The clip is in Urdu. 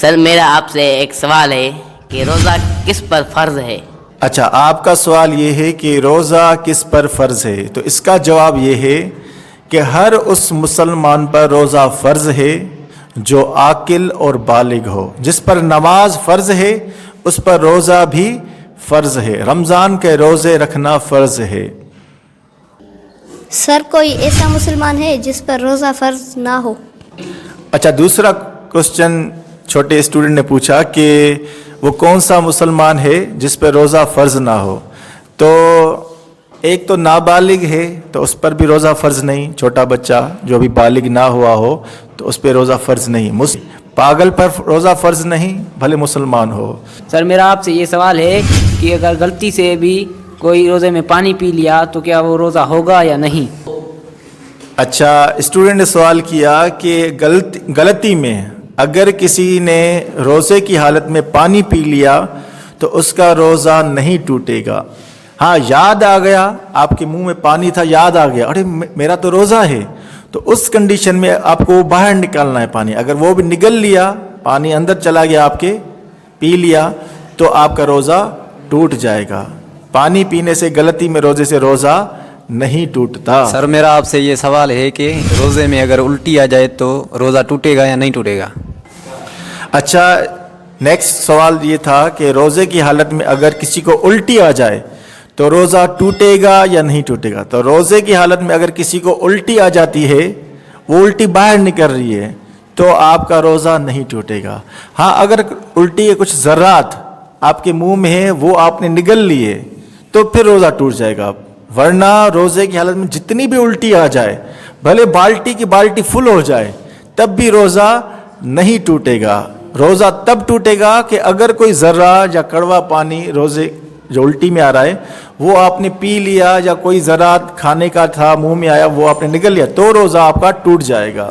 سر میرا آپ سے ایک سوال ہے کہ روزہ کس پر فرض ہے؟ اچھا، آپ کا سوال یہ ہے کہ روزہ کس پر فرض ہے، تو اس کا جواب یہ ہے کہ ہر اس مسلمان پر روزہ فرض ہے جو عاقل اور بالغ ہو. جس پر نماز فرض ہے اس پر روزہ بھی فرض ہے. رمضان کے روزے رکھنا فرض ہے. سر کوئی ایسا مسلمان ہے جس پر روزہ فرض نہ ہو؟ اچھا، دوسرا کوشچن چھوٹے اسٹوڈنٹ نے پوچھا کہ وہ کون سا مسلمان ہے جس پہ روزہ فرض نہ ہو. تو ایک تو نابالغ ہے تو اس پر بھی روزہ فرض نہیں. چھوٹا بچہ جو بھی بالغ نہ ہوا ہو تو اس پہ روزہ فرض نہیں. پاگل پر روزہ فرض نہیں بھلے مسلمان ہو. سر میرا آپ سے یہ سوال ہے کہ اگر غلطی سے بھی کوئی روزے میں پانی پی لیا تو کیا وہ روزہ ہوگا یا نہیں؟ اچھا، اسٹوڈنٹ نے سوال کیا کہ غلطی میں اگر کسی نے روزے کی حالت میں پانی پی لیا تو اس کا روزہ نہیں ٹوٹے گا. ہاں، یاد آ گیا، آپ کے منہ میں پانی تھا، یاد آ گیا ارے میرا تو روزہ ہے، تو اس کنڈیشن میں آپ کو باہر نکالنا ہے پانی. اگر وہ بھی نگل لیا، پانی اندر چلا گیا آپ کے، پی لیا، تو آپ کا روزہ ٹوٹ جائے گا. پانی پینے سے غلطی میں روزے سے روزہ نہیں ٹوٹتا. سر میرا آپ سے یہ سوال ہے کہ روزے میں اگر الٹی آ جائے تو روزہ ٹوٹے گا یا نہیں ٹوٹے گا؟ اچھا، نیکسٹ سوال یہ تھا کہ روزے کی حالت میں اگر کسی کو الٹی آ جائے تو روزہ ٹوٹے گا یا نہیں ٹوٹے گا. تو روزے کی حالت میں اگر کسی کو الٹی آ جاتی ہے، وہ الٹی باہر نکل رہی ہے، تو آپ کا روزہ نہیں ٹوٹے گا. ہاں، اگر الٹی کے کچھ ذرات آپ کے منہ میں ہیں، وہ آپ نے نگل لیے، تو پھر روزہ ٹوٹ جائے گا. ورنہ روزے کی حالت میں جتنی بھی الٹی آ جائے، بھلے بالٹی کی بالٹی فل ہو جائے، تب بھی روزہ نہیں ٹوٹے گا. روزہ تب ٹوٹے گا کہ اگر کوئی ذرہ یا کڑوا پانی روزے جو الٹی میں آ رہا ہے وہ آپ نے پی لیا، یا کوئی ذرات کھانے کا تھا منہ میں آیا وہ آپ نے نگل لیا، تو روزہ آپ کا ٹوٹ جائے گا.